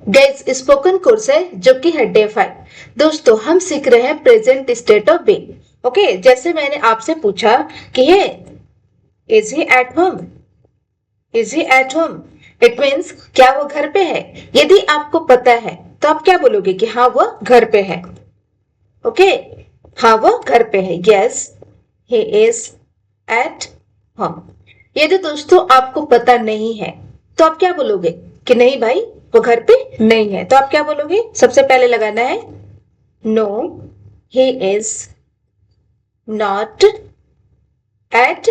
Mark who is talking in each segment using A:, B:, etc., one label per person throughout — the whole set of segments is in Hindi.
A: गाइस स्पोकन कोर्स है जो कि है डे 5। दोस्तों हम सीख रहे हैं present state of being. Okay, जैसे मैंने आपसे पूछा कि है is he at home, is he at home, it means क्या वो घर पे है। यदि आपको पता है तो आप क्या बोलोगे कि हाँ वो घर पे है। ओके, हाँ वो घर पे है, yes he is eight home. यदि दोस्तों आपको पता नहीं है तो आप क्या बोलोगे कि नहीं भाई वो घर पे नहीं है, तो आप क्या बोलोगे? सबसे पहले लगाना है no he is not at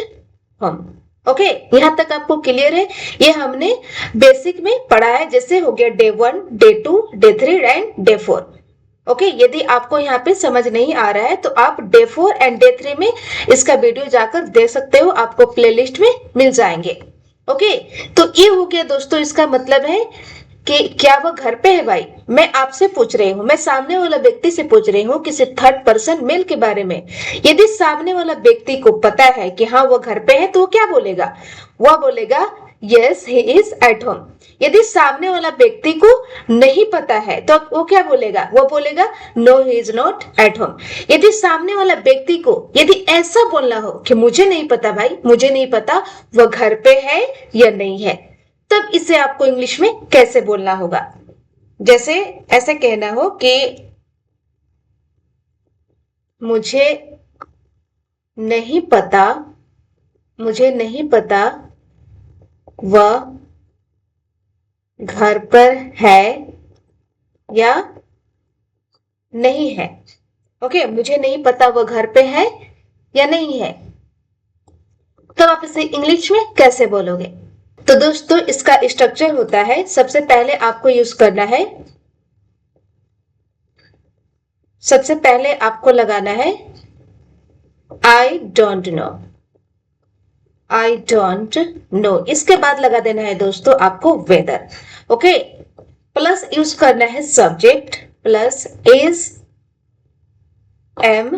A: home. Okay, यहां तक आपको क्लियर है? ये हमने बेसिक में पढ़ा है, जैसे हो गया day 1, day 2, day 3 and day 4। Okay, यदि आपको यहाँ पे समझ नहीं आ रहा है तो आप डे 4 एंड डे 3 में इसका वीडियो जाकर देख सकते हो, आपको प्लेलिस्ट में मिल जाएंगे। ओके, तो ये हो गया दोस्तों, इसका मतलब है कि क्या वो घर पे है। भाई मैं आपसे पूछ रही हूँ, मैं सामने वाला व्यक्ति से पूछ रही हूँ किसी थर्ड पर्सन मेल के बारे में। यदि सामने वाला व्यक्ति को पता है कि हाँ वो घर पे है तो वो क्या बोलेगा? वह बोलेगा yes he is eight home. यदि सामने वाला व्यक्ति को नहीं पता है तो वो क्या बोलेगा? वो बोलेगा no he is not at home. यदि सामने वाला व्यक्ति को यदि ऐसा बोलना हो कि मुझे नहीं पता भाई, मुझे नहीं पता वो घर पे है या नहीं है, तब इसे आपको इंग्लिश में कैसे बोलना होगा? जैसे ऐसे कहना हो कि मुझे नहीं पता, मुझे नहीं पता वह घर पर है या नहीं है। ओके, मुझे नहीं पता वह घर पे है या नहीं है, तब आप इसे इंग्लिश में कैसे बोलोगे? तो दोस्तों इसका स्ट्रक्चर होता है, सबसे पहले आपको यूज करना है, सबसे पहले आपको लगाना है आई don't no, I don't no. इसके बाद लगा देना है दोस्तों आपको वेदर। ओके, प्लस यूज करना है subject plus is am,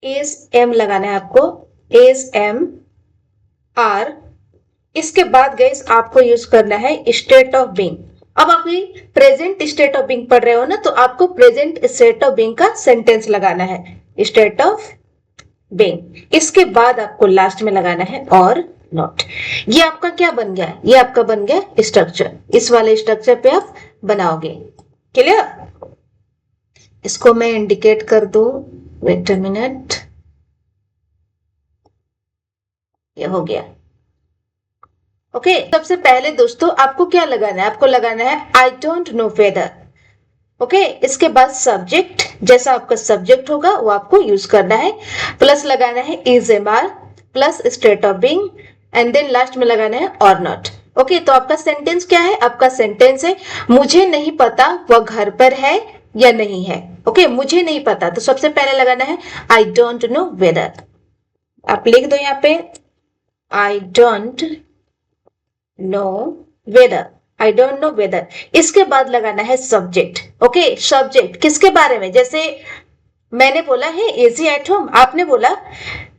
A: is am लगाना है आपको, इज एम आर। इसके बाद गाइस आपको यूज करना है स्टेट ऑफ बीइंग। अब आप प्रेजेंट स्टेट ऑफ बीइंग पढ़ रहे हो ना, तो आपको प्रेजेंट स्टेट ऑफ बीइंग का सेंटेंस लगाना है, स्टेट ऑफ बीइंग। इसके बाद आपको लास्ट में लगाना है और नॉट। ये आपका क्या बन गया? ये आपका बन गया स्ट्रक्चर। इस वाले स्ट्रक्चर पे आप बनाओगे। क्लियर? इसको मैं इंडिकेट कर दूं, वेट अ मिनट, ये हो गया। ओके, सबसे पहले दोस्तों आपको क्या लगाना है? आपको लगाना है आई डोंट नो वेदर। ओके, इसके बाद सब्जेक्ट, जैसा आपका सब्जेक्ट होगा वो आपको यूज करना है, प्लस लगाना है is am are plus state of being and then last में लगाना है और नॉट। ओके, तो आपका सेंटेंस क्या है? आपका सेंटेंस है मुझे नहीं पता वह घर पर है या नहीं है। ओके, मुझे नहीं पता, तो सबसे पहले लगाना है आई डोंट नो वेदर। आप लिख दो यहाँ पे आई don't know weather, I don't know weather. इसके बाद लगाना है सब्जेक्ट। ओके, सब्जेक्ट किसके बारे में? जैसे मैंने बोला है इज ही एट होम, आपने बोला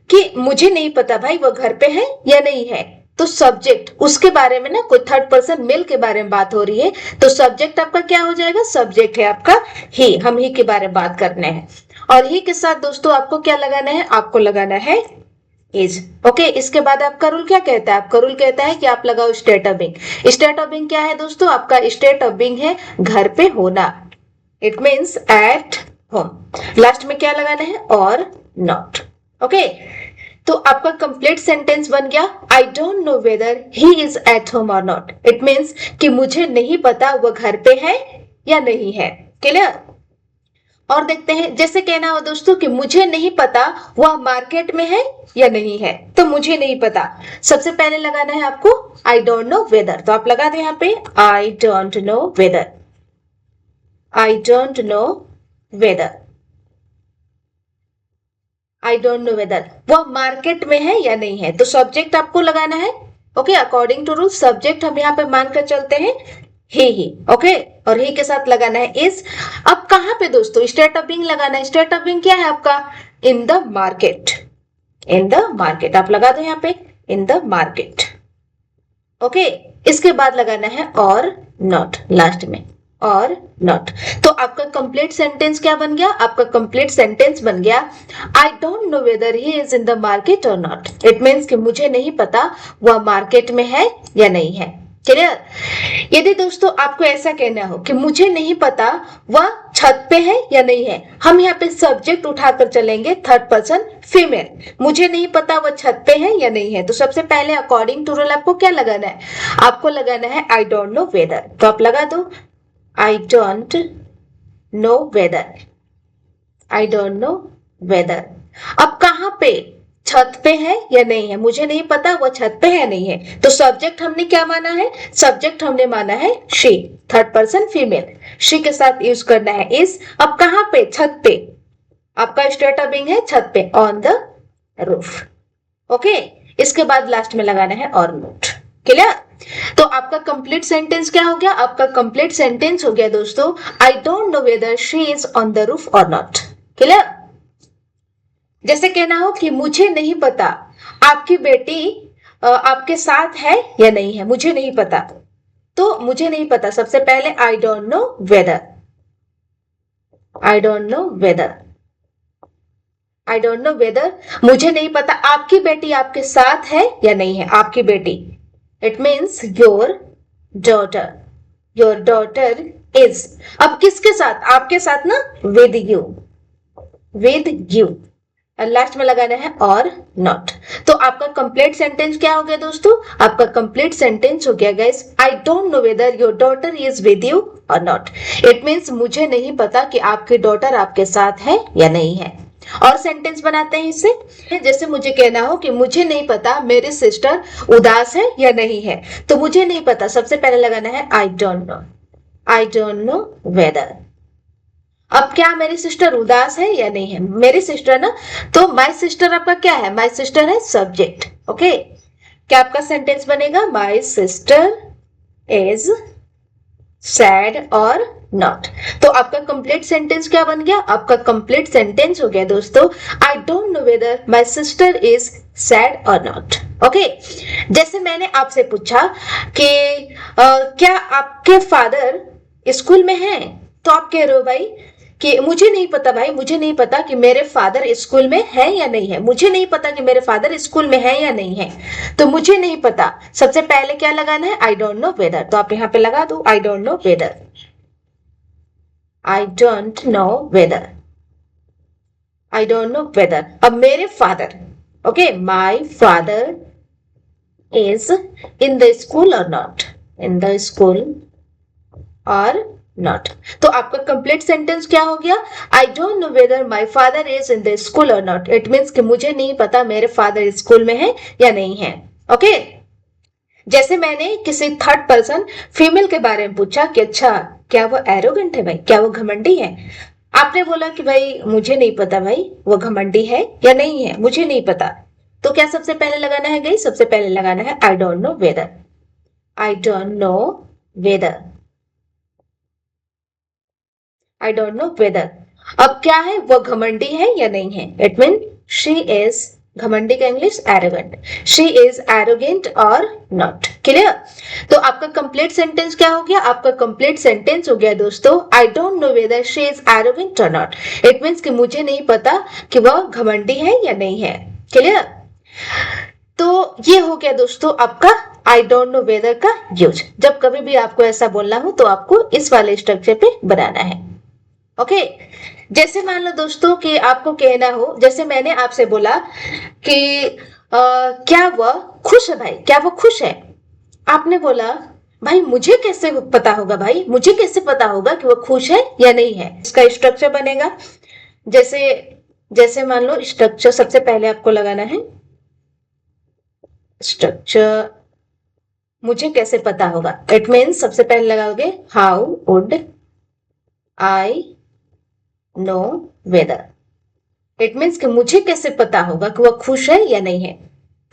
A: कि मुझे नहीं पता भाई वो घर पे है या नहीं है, तो सब्जेक्ट उसके बारे में ना, कोई थर्ड पर्सन मेल के बारे में बात हो रही है, तो सब्जेक्ट आपका क्या हो जाएगा? सब्जेक्ट है आपका ही, हम ही के बारे में बात करने हैं। और ही के साथ दोस्तों आपको क्या लगाना है? आपको लगाना है इज। ओके, इसके बाद आपका रूल क्या कहता है? आपका रूल कहता है कि आप लगाओ state of being. State of being क्या है दोस्तों? आपका स्टेट ऑफ बीइंग है घर पे होना, it means at home. Last में क्या लगाना है? और नॉट। ओके, तो आपका कंप्लीट सेंटेंस बन गया आई don't know whether he is at home और नॉट। इट मीन्स कि मुझे नहीं पता वो घर पे है या नहीं है। क्लियर? और देखते हैं, जैसे कहना हो दोस्तों कि मुझे नहीं पता वह मार्केट में है या नहीं है, तो मुझे नहीं पता, सबसे पहले लगाना है आपको आई डोंट नो वेदर। तो आप लगा दो यहाँ पे आई don't know weather, I don't know weather, I don't know weather वह मार्केट में है या नहीं है, तो सब्जेक्ट आपको लगाना है। Okay, according to rule subject हम यहाँ पे मानकर चलते हैं ही। ओके, और ही के साथ लगाना है इज। अब कहां पे दोस्तों स्टेट ऑफ बीइंग लगाना है? स्टेट ऑफ बीइंग क्या है आपका? इन the market, in the market. आप लगा दो यहाँ पे इन द मार्केट। ओके, इसके बाद लगाना है और नॉट लास्ट में, और नॉट। तो आपका कंप्लीट सेंटेंस क्या बन गया? आपका कंप्लीट सेंटेंस बन गया आई don't know whether he is in the market और नॉट। इट मीन्स कि मुझे नहीं पता वह मार्केट में है या नहीं है। क्लियर? यदि दोस्तों आपको ऐसा कहना हो कि मुझे नहीं पता वह छत पे है या नहीं है, हम यहाँ पे सब्जेक्ट उठाकर चलेंगे थर्ड पर्सन फीमेल। मुझे नहीं पता वह छत पे है या नहीं है, तो सबसे पहले अकॉर्डिंग टू रूल आपको क्या लगाना है? आपको लगाना है आई डोंट नो वेदर। तो आप लगा दो आई don't know weather, I don't know weather. अब कहां पे? छत पे है या नहीं है, मुझे नहीं पता वो छत पे है नहीं है। तो सब्जेक्ट हमने क्या माना है? सब्जेक्ट हमने माना है she, third person female. She के साथ यूज करना है इज। अब कहां पे? छत पे। आपका स्टेट ऑफ बीइंग है छत पे, ऑन द रूफ। ओके, इसके बाद लास्ट में लगाना है और नोट। क्लियर? तो आपका कंप्लीट सेंटेंस क्या हो गया? आपका कंप्लीट सेंटेंस हो गया दोस्तों आई don't know whether she is on the roof और नॉट। क्लियर? जैसे कहना हो कि मुझे नहीं पता आपकी बेटी आपके साथ है या नहीं है, मुझे नहीं पता। तो मुझे नहीं पता, सबसे पहले आई don't know weather, I don't know weather, I don't know weather. मुझे नहीं पता आपकी बेटी आपके साथ है या नहीं है, आपकी बेटी। It means your daughter, your daughter is. अब किसके साथ? आपके साथ ना, with you, with you. Last में लगाना है और नॉट। तो आपका कंप्लीट सेंटेंस क्या हो गया दोस्तों? आपका कंप्लीट सेंटेंस हो गया guys I don't know whether your daughter is with you और नॉट। इट मीन्स मुझे नहीं पता कि आपकी डॉटर आपके साथ है या नहीं है। और सेंटेंस बनाते हैं इससे। जैसे मुझे कहना हो कि मुझे नहीं पता मेरी सिस्टर उदास है या नहीं है, तो मुझे नहीं पता सबसे पहले लगाना है आई don't no, I don't know weather. अब क्या मेरी सिस्टर उदास है या नहीं है? मेरी सिस्टर ना, तो माय सिस्टर आपका क्या है? माय सिस्टर है सब्जेक्ट। ओके, क्या आपका सेंटेंस बनेगा? माय सिस्टर इज सैड और नॉट। तो आपका कंप्लीट सेंटेंस क्या बन गया? आपका कंप्लीट सेंटेंस हो गया दोस्तों आई don't know weather my sister is sad और नॉट। ओके, जैसे मैंने आपसे पूछा कि क्या आपके फादर स्कूल में हैं, तो आप कह रहे हो भाई कि मुझे नहीं पता भाई, मुझे नहीं पता कि मेरे फादर स्कूल में है या नहीं है, मुझे नहीं पता कि मेरे फादर स्कूल में है या नहीं है। तो मुझे नहीं पता, सबसे पहले क्या लगाना है? आई डोंट नो वेदर। तो आप यहाँ पे लगा दो आई don't know weather, I don't know weather, I don't know weather. अब मेरे father, okay, my father is in the school और नॉट, इन द स्कूल और नॉट। तो आपका कंप्लीट सेंटेंस क्या हो गया? आई don't know weather my father is in the school और नॉट। इट मीन्स कि मुझे नहीं पता मेरे फादर स्कूल में है या नहीं है। ओके, जैसे मैंने किसी थर्ड पर्सन फीमेल के बारे में पूछा कि अच्छा क्या वो एरोगेंट है भाई, क्या वो घमंडी है? आपने बोला कि भाई मुझे नहीं पता भाई वो घमंडी है या नहीं है, मुझे नहीं पता। तो क्या सबसे पहले लगाना है? गई सबसे पहले लगाना है आई don't know weather, I don't know weather, I don't know weather. अब क्या है? वो घमंडी है या नहीं है? इट मीन शी इज, घमंडी का English arrogant, she is arrogant और नॉट। क्लियर? तो आपका कंप्लीट सेंटेंस क्या हो गया? आपका कंप्लीट सेंटेंस हो गया दोस्तों आई don't know whether she is arrogant और नॉट। इट मीन्स कि मुझे नहीं पता कि वह घमंडी है या नहीं है। क्लियर? तो ये हो गया दोस्तों आपका आई डोंट नो वेदर का यूज। जब कभी भी आपको ऐसा बोलना हो तो आपको इस वाले स्ट्रक्चर पे बनाना है। ओके, जैसे मान लो दोस्तों कि आपको कहना हो, जैसे मैंने आपसे बोला कि क्या वह खुश है भाई, क्या वो खुश है? आपने बोला भाई मुझे कैसे पता होगा, भाई मुझे कैसे पता होगा कि वो खुश है या नहीं है? इसका स्ट्रक्चर बनेगा जैसे, जैसे मान लो स्ट्रक्चर सबसे पहले आपको लगाना है स्ट्रक्चर, मुझे कैसे पता होगा। इट मीन्स सबसे पहले लगाओगे how would I know weather. It means कि मुझे कैसे पता होगा कि वह खुश है या नहीं है।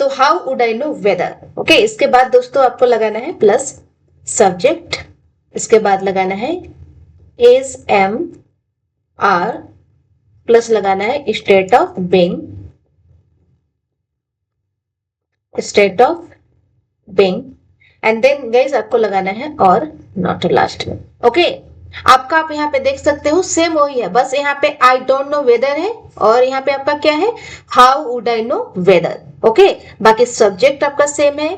A: तो how would I know whether. Okay, इसके बाद दोस्तों आपको लगाना है प्लस सब्जेक्ट, इसके बाद लगाना है इज एम आर, प्लस लगाना है state of being, state of being. And then guys आपको लगाना है और नॉट लास्ट में। ओके, आपका आप यहाँ पे देख सकते हो सेम वही है, बस यहाँ पे आई डोंट नो वेदर है और यहाँ पे आपका क्या है, how would I know whether. Okay, बाकी सब्जेक्ट आपका सेम है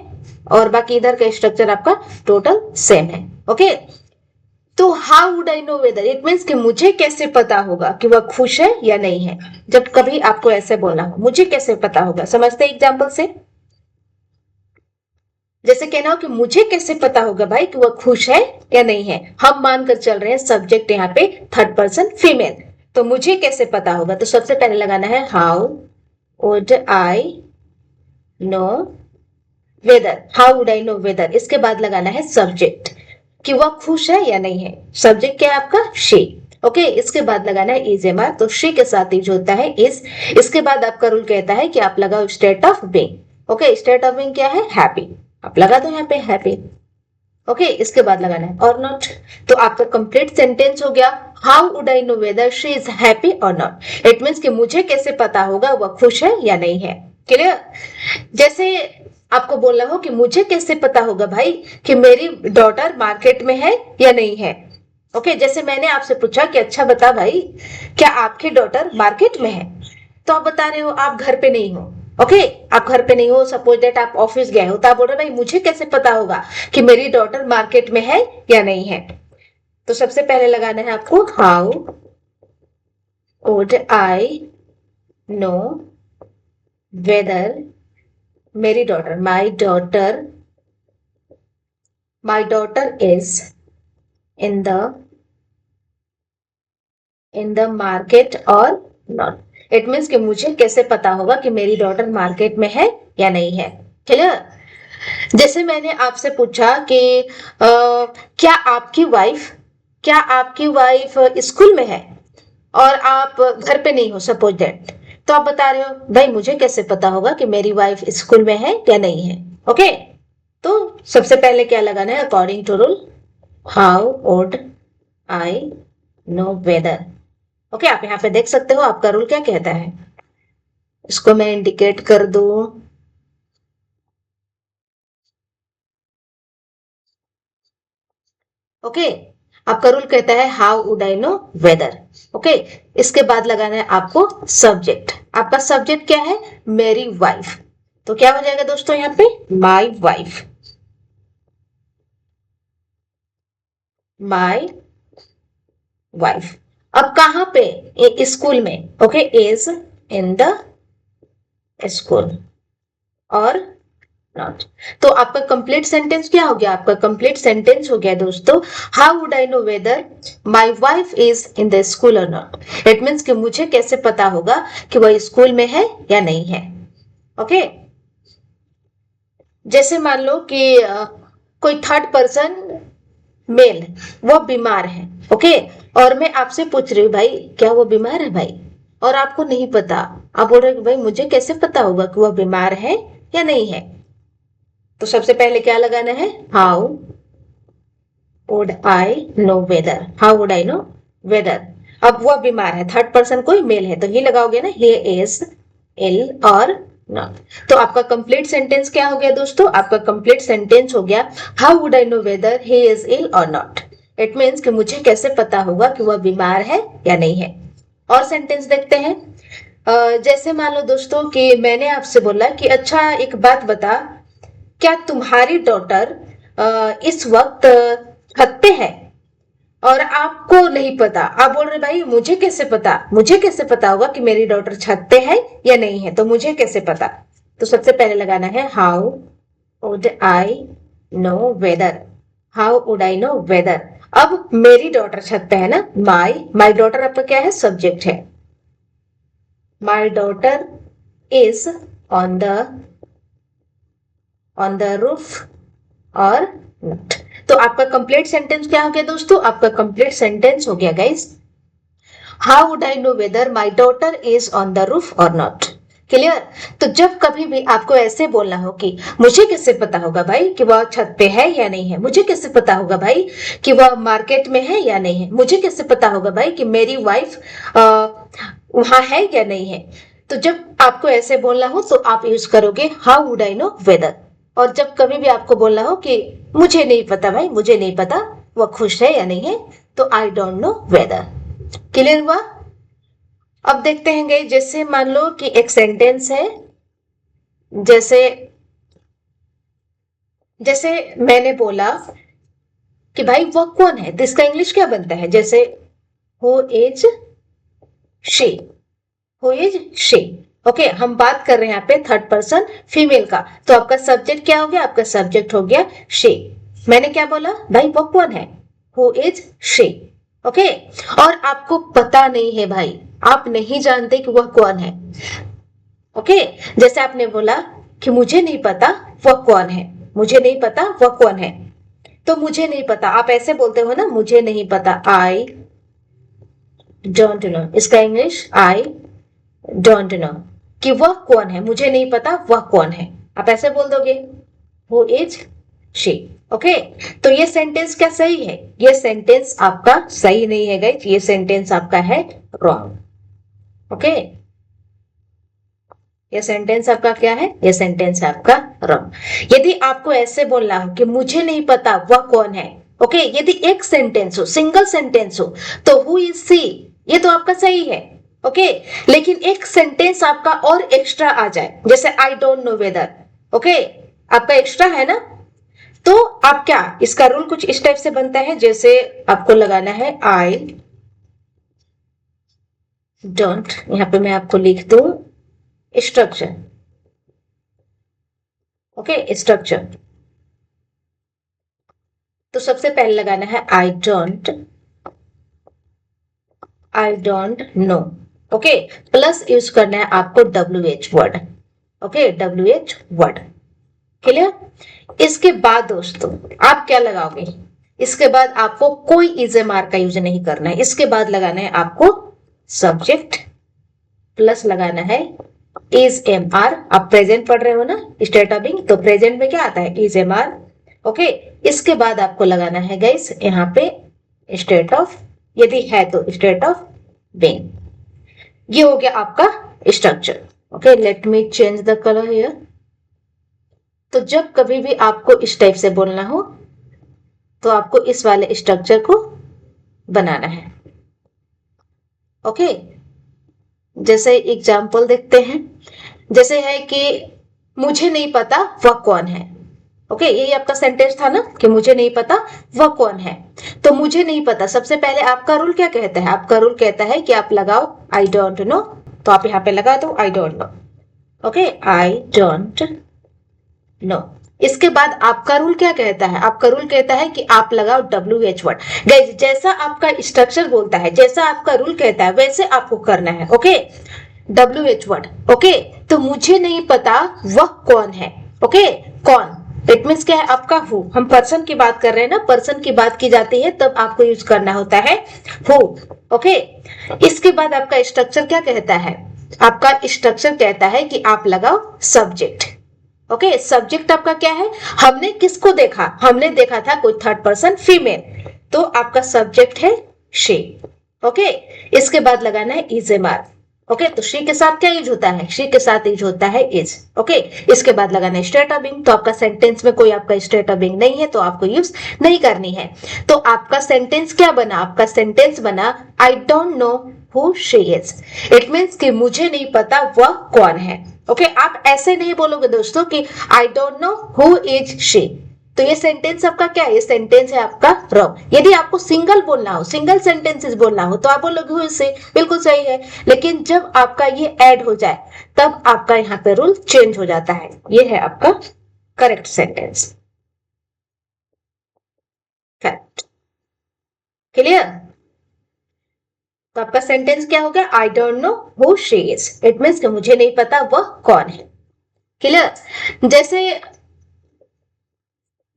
A: और बाकी इधर का स्ट्रक्चर आपका टोटल सेम है। ओके, तो how would I know whether it means कि मुझे कैसे पता होगा कि वह खुश है या नहीं है। जब कभी आपको ऐसे बोलना हो, मुझे कैसे पता होगा, समझते एग्जाम्पल से। जैसे कहना हो कि मुझे कैसे पता होगा भाई कि वह खुश है या नहीं है। हम मानकर चल रहे हैं सब्जेक्ट यहाँ पे थर्ड पर्सन फीमेल, तो मुझे कैसे पता होगा, तो सबसे पहले लगाना है how would I know whether, how would I know weather. इसके बाद लगाना है सब्जेक्ट कि वह खुश है या नहीं है। सब्जेक्ट क्या है आपका, शी। ओके, इसके बाद लगाना है इज एम आर, तो शी के साथ ही जो होता है इज। इसके बाद आपका रूल कहता है कि आप लगाओ state of being. Okay, state of being क्या है, हैप्पी, आप लगा दो यहाँ पे हैप्पी। ओके, इसके बाद लगाना है और नॉट। तो आपका कंप्लीट सेंटेंस हो गया, how would I know whether she is happy और नॉट। इट मीन्स कि मुझे कैसे पता होगा वह खुश है या नहीं है। क्लियर। जैसे आपको बोलना हो कि मुझे कैसे पता होगा भाई कि मेरी डॉटर मार्केट में है या नहीं है। ओके, जैसे मैंने आपसे पूछा कि अच्छा बता भाई, क्या आपकी डॉटर मार्केट में है, तो आप बता रहे हो आप घर पे नहीं हो। ओके, आप घर पे नहीं हो, सपोज दैट आप ऑफिस गए हो, तो आप बोल रहे भाई मुझे कैसे पता होगा कि मेरी डॉटर मार्केट में है या नहीं है। तो सबसे पहले लगाना है आपको how would I know whether मेरी daughter, my daughter is in the market और नॉट। इट मीन्स कि मुझे कैसे पता होगा कि मेरी डॉटर मार्केट में है या नहीं है। क्लियर। जैसे मैंने आपसे पूछा कि क्या आपकी वाइफ स्कूल में है और आप घर पे नहीं हो, सपोज दैट, तो आप बता रहे हो भाई मुझे कैसे पता होगा कि मेरी वाइफ स्कूल में है या नहीं है। ओके, तो सबसे पहले क्या लगाना है, according to rule how would I know whether. Okay, आप यहाँ पे देख सकते हो आपका रूल क्या कहता है, इसको मैं इंडिकेट कर दूं। ओके, आपका रूल कहता है how would I know whether. Okay, इसके बाद लगाना है आपको सब्जेक्ट। आपका सब्जेक्ट क्या है, मेरी वाइफ, तो क्या हो जाएगा दोस्तों यहाँ पे, माई वाइफ, माई वाइफ। अब कहां पे, स्कूल में। Okay, is in the school और नॉट। तो आपका कंप्लीट सेंटेंस क्या हो गया, आपका कंप्लीट सेंटेंस हो गया दोस्तों, how would I know weather my wife is in the school और नॉट। इट मीन्स कि मुझे कैसे पता होगा कि वह स्कूल में है या नहीं है। ओके, जैसे मान लो कि कोई थर्ड पर्सन मेल, वो बीमार है। ओके, और मैं आपसे पूछ रही हूँ भाई क्या वो बीमार है भाई, और आपको नहीं पता, आप बोल रहे हो भाई मुझे कैसे पता होगा कि वह बीमार है या नहीं है। तो सबसे पहले क्या लगाना है, how would I know whether, how would I know weather. अब वह बीमार है, थर्ड पर्सन कोई मेल है, तो ही लगाओगे ना, ही इज इल और नॉट। तो आपका कंप्लीट सेंटेंस क्या हो गया दोस्तों, आपका कंप्लीट सेंटेंस हो गया how would I know whether he is ill or not. It means कि मुझे कैसे पता होगा कि वह बीमार है या नहीं है। और सेंटेंस देखते हैं। जैसे मान लो दोस्तों कि मैंने आपसे बोला कि अच्छा एक बात बता, क्या तुम्हारी डॉटर इस वक्त छत पे है और आपको नहीं पता। आप बोल रहे भाई मुझे कैसे पता, मुझे कैसे पता होगा कि मेरी डॉटर छत पे है या नहीं है, तो मुझे कैसे पता। तो सबसे पहले लगाना है how would I know whether, how would I know weather. अब मेरी डॉटर छत पे है ना, माई डॉटर आपका क्या है, सब्जेक्ट है। माई daughter is on the roof और नॉट। तो आपका कंप्लीट सेंटेंस क्या हो गया दोस्तों, आपका कंप्लीट सेंटेंस हो गया guys, how would I know weather my daughter is on the roof और नॉट। क्लियर। तो जब कभी भी आपको ऐसे बोलना हो कि मुझे कैसे पता होगा भाई कि वह छत पे है या नहीं है, मुझे कैसे पता होगा भाई कि वह मार्केट में है या नहीं है, मुझे कैसे पता होगा भाई कि मेरी वाइफ वहां है या नहीं है, तो जब आपको ऐसे बोलना हो तो आप यूज करोगे how would I know weather. और जब कभी भी आपको बोलना हो कि मुझे नहीं पता भाई, मुझे नहीं पता वह खुश है या नहीं है, तो आई डोंट नो वेदर। क्लियर हुआ? अब देखते हैं गई, जैसे मान लो कि एक सेंटेंस है, जैसे जैसे मैंने बोला कि भाई वह कौन है, तो इसका इंग्लिश क्या बनता है? जैसे who is she, who is she. Okay, हम बात कर रहे हैं यहाँ पे थर्ड पर्सन फीमेल का, तो आपका सब्जेक्ट क्या हो गया? आपका सब्जेक्ट हो गया शी। मैंने क्या बोला? भाई वो कौन है? Who is she. ओके, और आपको पता नहीं है भाई, आप नहीं जानते कि वह कौन है। ओके, जैसे आपने बोला कि मुझे नहीं पता वह कौन है, मुझे नहीं पता वह कौन है, तो मुझे नहीं पता आप ऐसे बोलते हो ना, मुझे नहीं पता, आई डोंट नो। इसका इंग्लिश आई डोंट नो, कि वह कौन है, मुझे नहीं पता वह कौन है, आप ऐसे बोल दोगे, हु इज शी। ओके, तो ये सेंटेंस क्या सही है? ये सेंटेंस आपका सही नहीं है गाइस, ये सेंटेंस आपका है रॉन्ग। ओके, ये सेंटेंस आपका क्या है? ये सेंटेंस है आपका रॉन्ग। यदि आपको ऐसे बोलना हो कि मुझे नहीं पता वह कौन है, ओके, यदि एक सेंटेंस हो, सिंगल सेंटेंस हो, तो हु इज सी, ये तो आपका सही है। ओके, लेकिन एक सेंटेंस आपका और एक्स्ट्रा आ जाए, जैसे आई डोंट नो वेदर, ओके, आपका एक्स्ट्रा है ना, तो आप क्या, इसका रूल कुछ इस टाइप से बनता है, जैसे आपको लगाना है आई डोंट, यहां पे मैं आपको लिख दूं स्ट्रक्चर। ओके, स्ट्रक्चर, तो सबसे पहले लगाना है आई don't no. Okay, plus use करना है आपको WH word. Okay, WH word. Clear? इसके बाद दोस्तों आप क्या लगाओगे? इसके बाद आपको कोई इजेमार का यूज नहीं करना है, इसके बाद लगाना है आपको सब्जेक्ट प्लस लगाना है इज एम आर। आप प्रेजेंट पढ़ रहे हो ना, स्टेट ऑफ बीइंग, तो प्रेजेंट में क्या आता है? Is am are. ओके, इसके बाद आपको लगाना है गाइस यहाँ पे स्टेट ऑफ, यदि है तो स्टेट ऑफ बीइंग। ये हो गया आपका structure. Okay, let me change the colour here. तो जब कभी भी आपको इस टाइप से बोलना हो, तो आपको इस वाले स्ट्रक्चर को बनाना है। ओके, जैसे एग्जाम्पल देखते हैं, जैसे है कि मुझे नहीं पता वह कौन है। ओके, यही आपका सेंटेंस था ना कि मुझे नहीं पता वह कौन है, तो मुझे नहीं पता, सबसे पहले आपका रूल क्या कहता है? आपका रूल कहता है कि आप लगाओ आई डोंट नो, तो आप यहाँ पे लगा दो आई don't no. Okay, I don't no. इसके बाद आपका रूल क्या कहता है? आपका रूल कहता है कि आप लगाओ WH वर्ड। गाइस, जैसा आपका स्ट्रक्चर बोलता है, जैसा आपका रूल कहता है, वैसे आपको करना है। Okay, WH word. ओके, तो मुझे नहीं पता वह कौन है। ओके, कौन, इट मीन्स क्या है? आपका हु। हम पर्सन की बात कर रहे हैं ना, पर्सन की बात की जाती है तब आपको यूज करना होता है हु। ओके, इसके बाद आपका स्ट्रक्चर क्या कहता है? आपका स्ट्रक्चर कहता है कि आप लगाओ सब्जेक्ट। ओके, सब्जेक्ट आपका क्या है? हमने किसको देखा? हमने देखा था कोई थर्ड पर्सन फीमेल, तो आपका सब्जेक्ट है शी। ओके, इसके बाद लगाना है इज एम आर। ओके, तो शी के साथ क्या यूज होता है? शी के साथ यूज होता है इज। ओके, इसके बाद लगाना है स्टेट ऑफ बीइंग, तो आपका सेंटेंस में कोई आपका स्टेट ऑफ बीइंग नहीं है, तो आपको यूज नहीं करनी है। तो आपका सेंटेंस क्या बना? आपका सेंटेंस बना I don't know who she is. It means कि मुझे नहीं पता वह कौन है। ओके, आप ऐसे नहीं बोलोगे दोस्तों कि आई don't know who is she, तो ये सेंटेंस आपका क्या है? ये सेंटेंस है आपका रॉन्ग। यदि आपको सिंगल बोलना हो, सिंगल सेंटेंसेस बोलना हो, तो आप बोलोगे हु इज शी, बिल्कुल सही है। लेकिन जब आपका ये ऐड हो जाए, तब आपका यहाँ पे रूल चेंज हो जाता है। ये है आपका करेक्ट सेंटेंस। Correct, clear? तो आपका सेंटेंस क्या हो गया? आई don't know who she is. It means कि मुझे नहीं पता वह कौन है। क्लियर? जैसे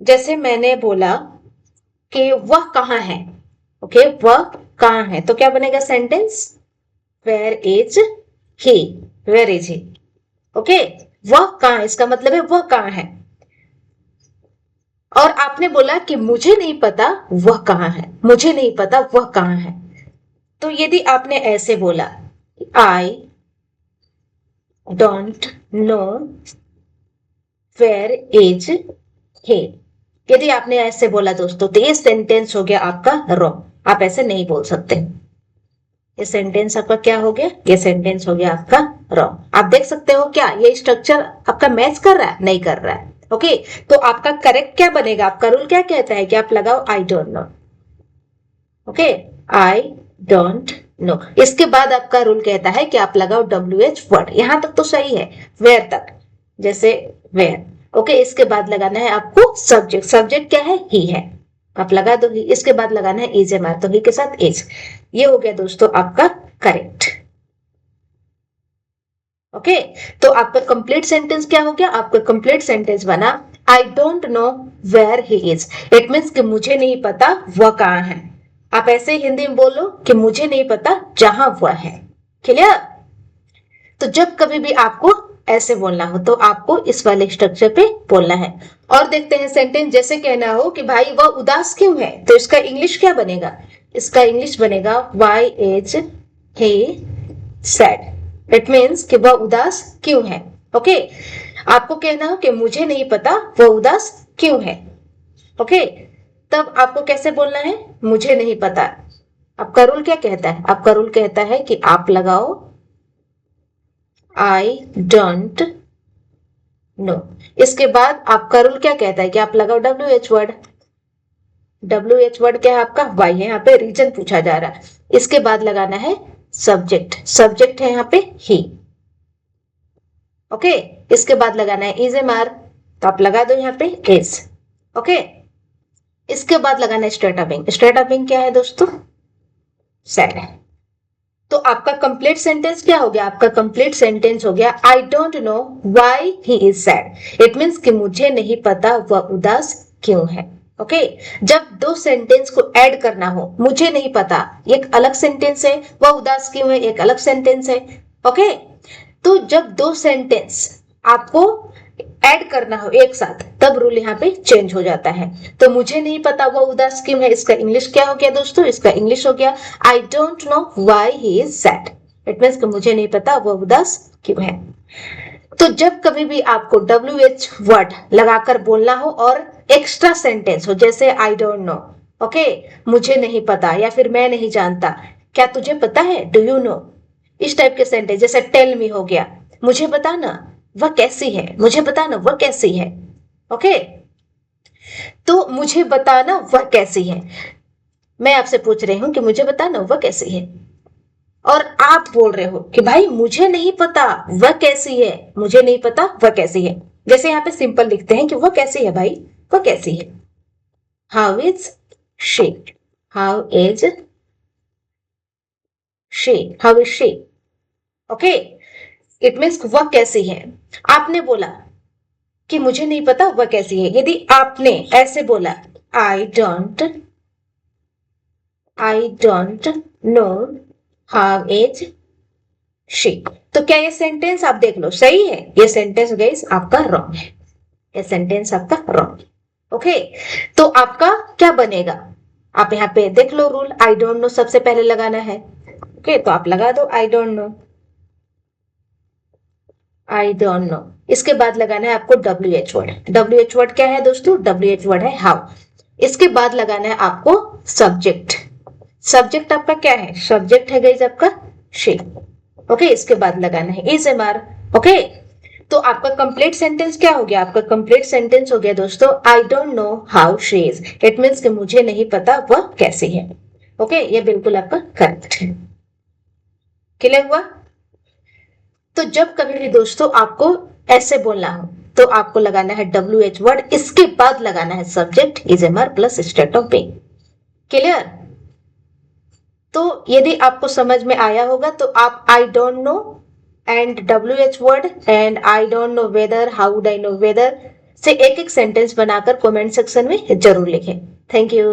A: जैसे मैंने बोला कि वह कहाँ है। ओके, वह कहाँ है, तो क्या बनेगा sentence? Where is he, where is he. Okay, वह कहाँ, इसका मतलब है वह कहाँ है। और आपने बोला कि मुझे नहीं पता वह कहाँ है, मुझे नहीं पता वह कहाँ है, तो यदि आपने ऐसे बोला I don't know where is he. यदि आपने ऐसे बोला दोस्तों तो ये सेंटेंस हो गया आपका रॉन्ग, आप ऐसे नहीं बोल सकते। ये सेंटेंस आपका क्या हो गया, ये सेंटेंस हो गया आपका रॉन्ग। आप देख सकते हो क्या ये स्ट्रक्चर आपका मैच कर रहा है, नहीं कर रहा है। ओके, तो आपका करेक्ट क्या बनेगा, आपका रूल क्या कहता है कि आप लगाओ आई don't no. Okay, I don't no. इसके बाद आपका रूल कहता है कि आप लगाओ WH वर्ड। यहां तक तो सही है, वेयर तक, जैसे वेयर। ओके, इसके बाद लगाना है आपको सब्जेक्ट। सब्जेक्ट क्या है, ही है, आप लगा दो ही। इसके बाद लगाना है इज एम आर, तो ही के साथ इज। ये हो गया दोस्तों आपका करेक्ट। ओके, तो आपका कंप्लीट सेंटेंस क्या हो गया, आपका कंप्लीट सेंटेंस बना I don't know where he is. It means कि मुझे नहीं पता वह कहाँ है। आप ऐसे ही हिंदी में बोलो कि मुझे नहीं पता जहां वह है। क्लियर। तो जब कभी भी आपको ऐसे बोलना हो तो आपको इस वाले स्ट्रक्चर पे बोलना है। और देखते हैं सेंटेंस जैसे कहना हो कि भाई वह उदास क्यों है, तो इसका इंग्लिश क्या बनेगा, इसका इंग्लिश बनेगा why is he sad. It means कि वह उदास क्यों है। ओके, आपको कहना हो कि मुझे नहीं पता वह उदास क्यों है। ओके, तब आपको कैसे बोलना है, मुझे नहीं पता। आपका रूल क्या कहता है, आपका रूल कहता है कि आप लगाओ आई डोंट नो। इसके बाद आपका रूल क्या कहता है कि आप लगाओ WH वर्ड। WH वर्ड क्या है आपका, वाई है, यहाँ पे रीजन पूछा जा रहा है। इसके बाद लगाना है सब्जेक्ट। सब्जेक्ट है यहाँ पे ही। ओके, इसके बाद लगाना है इज एम आर, तो आप लगा दो यहाँ पे इज। ओके, इसके बाद लगाना है स्ट्रेटअपिंग। स्ट्रेटअपिंग क्या है दोस्तों, सैड है। तो आपका कंप्लीट सेंटेंस क्या हो गया, आपका कंप्लीट सेंटेंस हो गया आई don't know why he is sad. It means कि मुझे नहीं पता वह उदास क्यों है। ओके, जब दो सेंटेंस को ऐड करना हो, मुझे नहीं पता एक अलग सेंटेंस है, वह उदास क्यों है एक अलग सेंटेंस है। ओके, तो जब दो सेंटेंस आपको ऐड करना हो एक साथ, तब रूल यहाँ पे चेंज हो जाता है। तो मुझे नहीं पता वो उदास क्यों है, इसका इंग्लिश क्या हो गया दोस्तों, इसका इंग्लिश हो गया आई don't know why he is sad. It means कि मुझे नहीं पता वो उदास क्यों है। तो जब कभी भी आपको WH वर्ड लगाकर बोलना हो और एक्स्ट्रा सेंटेंस हो, जैसे आई डोंट नो, ओके, मुझे नहीं पता या फिर मैं नहीं जानता, क्या तुझे पता है, डू यू नो, इस टाइप के सेंटेंस, जैसे टेल मी हो गया, मुझे बताना वह कैसी है, मुझे बताना वह कैसी है। ओके, तो मुझे बताना वह कैसी है, मैं आपसे पूछ रही हूं कि मुझे बताना वह कैसी है, और आप बोल रहे हो कि भाई मुझे नहीं पता वह कैसी है, मुझे नहीं पता वह कैसी है। जैसे यहाँ पे सिंपल लिखते हैं कि वह कैसी है भाई, वह कैसी है, how is she, how is she, how is she. Okay, it means वह कैसी है। आपने बोला कि मुझे नहीं पता वह कैसी है, यदि आपने ऐसे बोला I don't know how is she, तो क्या ये सेंटेंस आप देख लो सही है, ये सेंटेंस गाइस आपका रॉन्ग है, ये सेंटेंस आपका रॉन्ग। ओके, तो आपका क्या बनेगा, आप यहाँ पे देख लो रूल, आई डोंट नो सबसे पहले लगाना है। ओके, तो आप लगा दो आई don't no, I don't no. इसके बाद लगाना है आपको WH वर्ड। WH वर्ड क्या है दोस्तों, WH वर्ड है हाउ। इसके बाद लगाना है आपको सब्जेक्ट। सब्जेक्ट आपका क्या है, सब्जेक्ट है गाइस आपका शी। ओके, इसके बाद लगाना है इज एम आर। ओके, तो आपका कंप्लीट सेंटेंस क्या हो गया, आपका कंप्लीट सेंटेंस हो गया दोस्तों आई don't know how she is. It means कि मुझे नहीं पता वह कैसी है। ओके, ये बिल्कुल आपका करेक्ट है। क्लियर हुआ। तो जब कभी भी दोस्तों आपको ऐसे बोलना हो तो आपको लगाना है WH वर्ड, इसके बाद लगाना है subject is am are plus state of being. Clear. तो यदि आपको समझ में आया होगा तो आप I don't know and WH word and I don't know whether, how would I know whether से एक एक सेंटेंस बनाकर कमेंट सेक्शन में जरूर लिखें। Thank you.